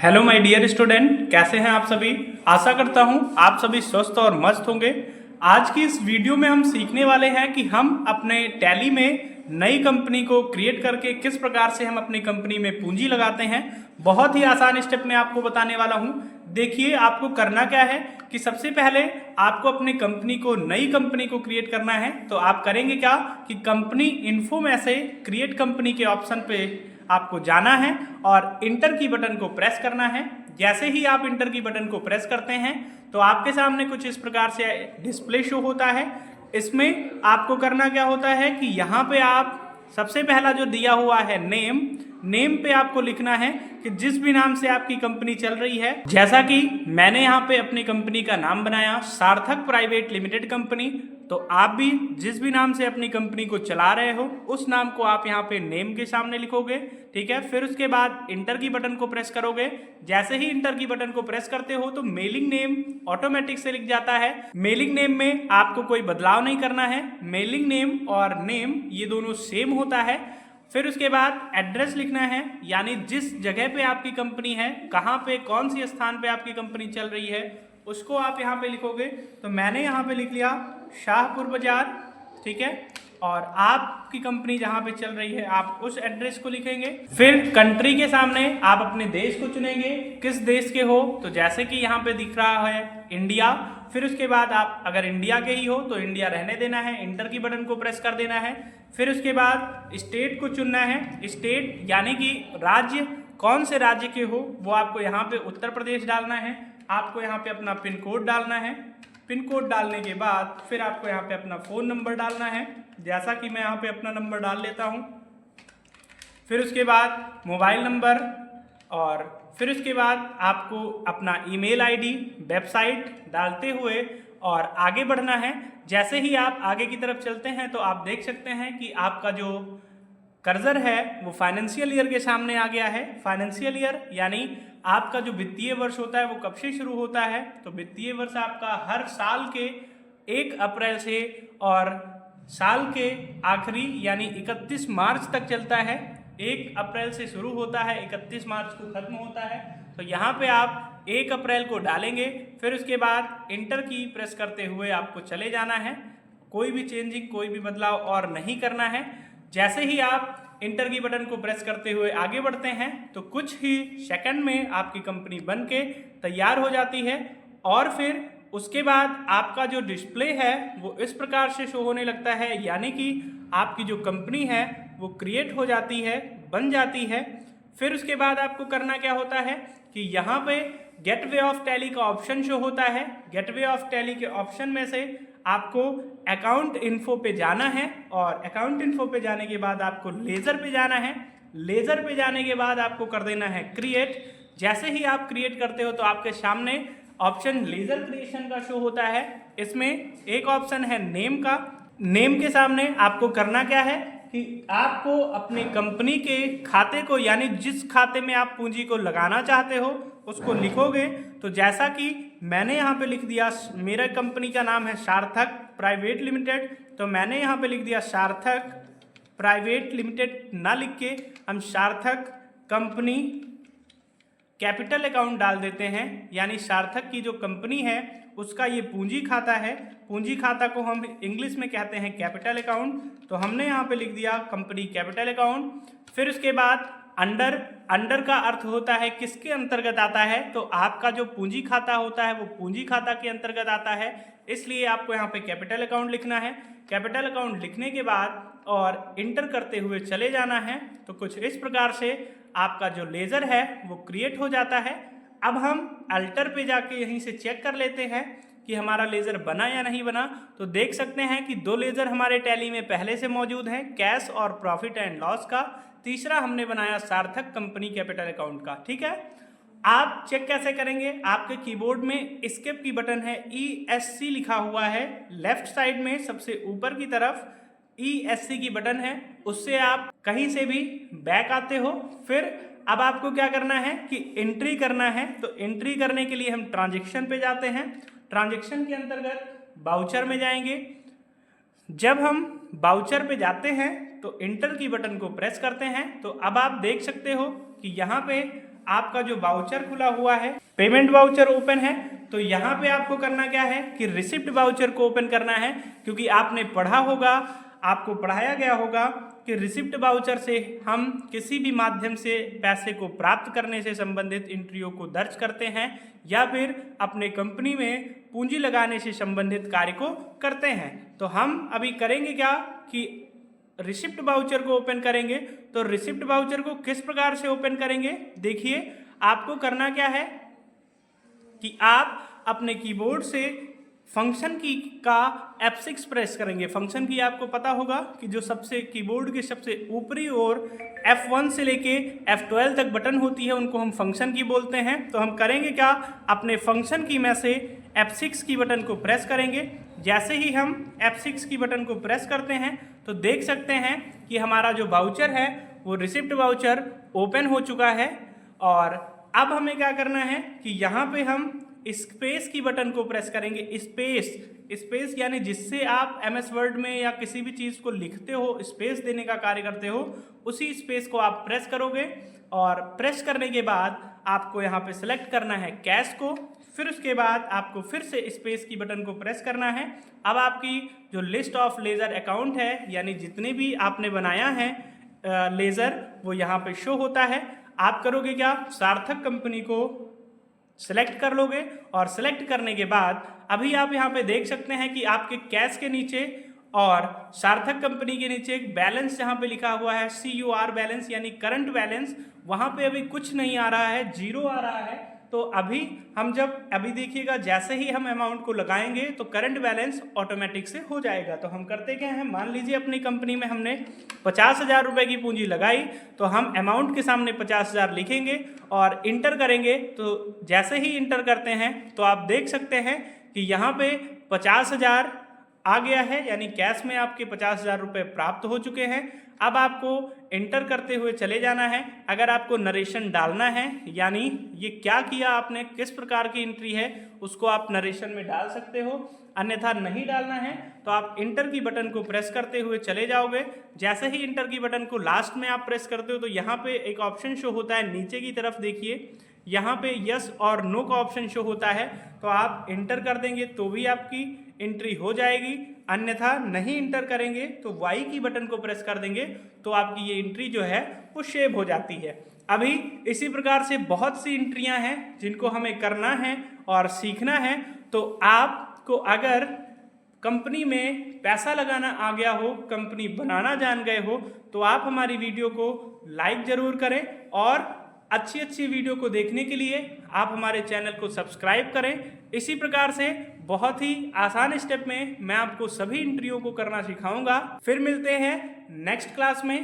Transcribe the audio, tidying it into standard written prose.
Hello my dear student, कैसे हैं आप सभी। आशा करता हूं आप सभी स्वस्थ और मस्त होंगे। आज की इस वीडियो में हम सीखने वाले हैं कि हम अपने टैली में नई कंपनी को क्रिएट करके किस प्रकार से हम अपनी कंपनी में पूंजी लगाते हैं। बहुत ही आसान स्टेप में आपको बताने वाला हूं। देखिए, आपको करना क्या है कि सबसे पहले आपको अपनी कंपनी को, नई कंपनी को क्रिएट करना है। तो आप करेंगे क्या कि कंपनी इन्फो में से क्रिएट कंपनी के ऑप्शन पे आपको जाना है और इंटर की बटन को प्रेस करना है। जैसे ही आप इंटर की बटन को प्रेस करते हैं तो आपके सामने कुछ इस प्रकार से डिस्प्ले शो होता है। इसमें आपको करना क्या होता है कि यहाँ पे आप सबसे पहला जो दिया हुआ है नेम पे आपको लिखना है कि जिस भी नाम से आपकी कंपनी चल रही है। जैसा कि मैंने यहाँ पे अपनी कंपनी का नाम बनाया सार्थक प्राइवेट लिमिटेड कंपनी, तो आप भी जिस भी नाम से अपनी कंपनी को चला रहे हो उस नाम को आप यहाँ पे नेम के सामने लिखोगे। ठीक है, फिर उसके बाद इंटर की बटन को प्रेस करोगे। जैसे ही इंटर की बटन को प्रेस करते हो तो मेलिंग नेम ऑटोमेटिक से लिख जाता है। मेलिंग नेम में आपको कोई बदलाव नहीं करना है। मेलिंग नेम और नेम ये दोनों सेम होता है। फिर उसके बाद एड्रेस लिखना है, यानी जिस जगह पे आपकी कंपनी है, कहाँ पे, कौन सी स्थान पे आपकी कंपनी चल रही है, उसको आप यहाँ पे लिखोगे। तो मैंने यहाँ पे लिख लिया शाहपुर बाजार। ठीक है, और आपकी कंपनी जहाँ पे चल रही है आप उस एड्रेस को लिखेंगे। फिर कंट्री के सामने आप अपने देश को चुनेंगे, किस देश के हो। तो जैसे कि यहाँ पे दिख रहा है इंडिया। फिर उसके बाद आप अगर इंडिया के ही हो तो इंडिया रहने देना है, इंटर की बटन को प्रेस कर देना है। फिर उसके बाद स्टेट को चुनना है। स्टेट यानी कि राज्य, कौन से राज्य के हो वो आपको यहाँ पे उत्तर प्रदेश डालना है। आपको यहाँ पे अपना पिन कोड डालना है। पिन कोड डालने के बाद फिर आपको यहाँ पे अपना फ़ोन नंबर डालना है, जैसा कि मैं यहाँ पे अपना नंबर डाल लेता हूँ। फिर उसके बाद मोबाइल नंबर, और फिर उसके बाद आपको अपना ईमेल आईडी, वेबसाइट डालते हुए और आगे बढ़ना है। जैसे ही आप आगे की तरफ चलते हैं तो आप देख सकते हैं कि आपका जो कर्सर है वो फाइनेंशियल ईयर के सामने आ गया है। फाइनेंशियल ईयर यानी आपका जो वित्तीय वर्ष होता है वो कब से शुरू होता है। तो वित्तीय वर्ष आपका हर साल के 1 अप्रैल से और साल के आखिरी यानी 31 मार्च तक चलता है। 1 अप्रैल से शुरू होता है, 31 मार्च को खत्म होता है। तो यहाँ पे आप 1 अप्रैल को डालेंगे। फिर उसके बाद इंटर की प्रेस करते हुए आपको चले जाना है। कोई भी चेंजिंग, कोई भी बदलाव और नहीं करना है। जैसे ही आप इंटर की बटन को प्रेस करते हुए आगे बढ़ते हैं तो कुछ ही सेकंड में आपकी कंपनी बन के तैयार हो जाती है। और फिर उसके बाद आपका जो डिस्प्ले है वो इस प्रकार से शो होने लगता है, यानी कि आपकी जो कंपनी है वो क्रिएट हो जाती है, बन जाती है। फिर उसके बाद आपको करना क्या होता है कि यहाँ पे गेटवे ऑफ टैली का ऑप्शन शो होता है। गेटवे ऑफ टैली के ऑप्शन में से आपको अकाउंट इन्फो पे जाना है, और अकाउंट इन्फो पे जाने के बाद आपको लेज़र पे जाना है। लेज़र पे जाने के बाद आपको कर देना है क्रिएट। जैसे ही आप क्रिएट करते हो तो आपके सामने ऑप्शन लेज़र क्रिएशन का शो होता है। इसमें एक ऑप्शन है नेम का। नेम के सामने आपको करना क्या है कि आपको अपनी कंपनी के खाते को, यानी जिस खाते में आप पूंजी को लगाना चाहते हो उसको लिखोगे। तो जैसा कि मैंने यहाँ पे लिख दिया, मेरा कंपनी का नाम है सार्थक प्राइवेट लिमिटेड, तो मैंने यहाँ पे लिख दिया सार्थक प्राइवेट लिमिटेड। ना लिख के हम सार्थक कंपनी कैपिटल अकाउंट डाल देते हैं, यानी सार्थक की जो कंपनी है उसका ये पूंजी खाता है। पूंजी खाता को हम इंग्लिश में कहते हैं कैपिटल अकाउंट। तो हमने यहाँ पे लिख दिया कंपनी कैपिटल अकाउंट। फिर उसके बाद अंडर का अर्थ होता है किसके अंतर्गत आता है। तो आपका जो पूंजी खाता होता है वो पूंजी खाता के अंतर्गत आता है, इसलिए आपको यहाँ पे कैपिटल अकाउंट लिखना है। कैपिटल अकाउंट लिखने के बाद और इंटर करते हुए चले जाना है। तो कुछ इस प्रकार से आपका जो लेज़र है वो क्रिएट हो जाता है। अब हम अल्टर पे जाके यहीं से चेक कर लेते हैं कि हमारा लेज़र बना या नहीं बना। तो देख सकते हैं कि 2 लेज़र हमारे टैली में पहले से मौजूद हैं, कैश और प्रॉफिट एंड लॉस का। तीसरा हमने बनाया सार्थक कंपनी कैपिटल अकाउंट का। ठीक है, आप चेक कैसे करेंगे। आपके कीबोर्ड में एस्केप की बटन है, ESC लिखा हुआ है लेफ्ट साइड में सबसे ऊपर की तरफ ESC की बटन है, उससे आप कहीं से भी बैक आते हो। फिर अब आपको क्या करना है कि एंट्री करना है। तो एंट्री करने के लिए हम ट्रांजैक्शन पे जाते हैं। ट्रांजैक्शन के अंतर्गत बाउचर में जाएंगे। जब हम बाउचर पे जाते हैं तो इंटर की बटन को प्रेस करते हैं। तो अब आप देख सकते हो कि यहाँ पे आपका जो वाउचर खुला हुआ है, पेमेंट वाउचर ओपन है, तो यहाँ पे आपको करना क्या है कि रिसिप्ट वाउचर को ओपन करना है, क्योंकि आपने पढ़ा होगा, आपको पढ़ाया गया होगा कि रिसिप्ट वाउचर से हम किसी भी माध्यम से पैसे को प्राप्त करने से संबंधित एंट्रियों को दर्ज करते हैं या फिर अपने कंपनी में पूंजी लगाने से संबंधित कार्य को करते हैं। तो हम अभी करेंगे क्या कि रिसिप्ट वाउचर को ओपन करेंगे। तो रिसिप्ट वाउचर को किस प्रकार से ओपन करेंगे, देखिए आपको करना क्या है कि आप अपने कीबोर्ड से फंक्शन की का F6 प्रेस करेंगे। फंक्शन की आपको पता होगा कि जो सबसे कीबोर्ड के सबसे ऊपरी ओर F1 से लेके F12 तक बटन होती है, उनको हम फंक्शन की बोलते हैं। तो हम करेंगे क्या, अपने फंक्शन की में से F6 की बटन को प्रेस करेंगे। जैसे ही हम F6 की बटन को प्रेस करते हैं तो देख सकते हैं कि हमारा जो वाउचर है वो रिसिप्ट वाउचर ओपन हो चुका है। और अब हमें क्या करना है कि यहाँ पे हम स्पेस की बटन को प्रेस करेंगे। स्पेस यानी जिससे आप MS वर्ड में या किसी भी चीज़ को लिखते हो, स्पेस देने का कार्य करते हो, उसी स्पेस को आप प्रेस करोगे। और प्रेस करने के बाद आपको यहाँ पे सिलेक्ट करना है कैश को, फिर उसके बाद आपको फिर से स्पेस की बटन को प्रेस करना है। अब आपकी जो लिस्ट ऑफ लेज़र अकाउंट है, यानी जितने भी आपने बनाया है लेज़र, वो यहाँ पे शो होता है। आप करोगे क्या, सार्थक कंपनी को सेलेक्ट कर लोगे और सेलेक्ट करने के बाद अभी आप यहाँ पे देख सकते हैं कि आपके कैश के नीचे और सार्थक कंपनी के नीचे एक बैलेंस जहाँ पे लिखा हुआ है CUR बैलेंस यानी करंट बैलेंस, वहाँ पे अभी कुछ नहीं आ रहा है, जीरो आ रहा है। तो अभी देखिएगा, जैसे ही हम अमाउंट को लगाएंगे तो करंट बैलेंस ऑटोमेटिक से हो जाएगा। तो हम करते क्या हैं, मान लीजिए अपनी कंपनी में हमने 50,000 रुपये की पूंजी लगाई, तो हम अमाउंट के सामने 50,000 लिखेंगे और इंटर करेंगे। तो जैसे ही इंटर करते हैं तो आप देख सकते हैं कि यहाँ पे 50,000 आ गया है, यानी कैश में आपके 50,000 रुपये प्राप्त हो चुके हैं। अब आपको एंटर करते हुए चले जाना है। अगर आपको नरेशन डालना है, यानी ये क्या किया आपने, किस प्रकार की एंट्री है, उसको आप नरेशन में डाल सकते हो। अन्यथा नहीं डालना है तो आप इंटर की बटन को प्रेस करते हुए चले जाओगे। जैसे ही इंटर की बटन को लास्ट में आप प्रेस करते हो तो यहाँ पे एक ऑप्शन शो होता है, नीचे की तरफ देखिए, यहाँ पे यस और नो का ऑप्शन शो होता है। तो आप इंटर कर देंगे तो भी आपकी एंट्री हो जाएगी, अन्यथा नहीं इंटर करेंगे तो वाई की बटन को प्रेस कर देंगे तो आपकी ये एंट्री जो है वो सेव हो जाती है। अभी इसी प्रकार से बहुत सी एंट्रियां हैं जिनको हमें करना है और सीखना है। तो आपको अगर कंपनी में पैसा लगाना आ गया हो, कंपनी बनाना जान गए हो, तो आप हमारी वीडियो को लाइक ज़रूर करें और अच्छी वीडियो को देखने के लिए आप हमारे चैनल को सब्सक्राइब करें। इसी प्रकार से बहुत ही आसान स्टेप में मैं आपको सभी एंट्रियों को करना सिखाऊंगा। फिर मिलते हैं नेक्स्ट क्लास में।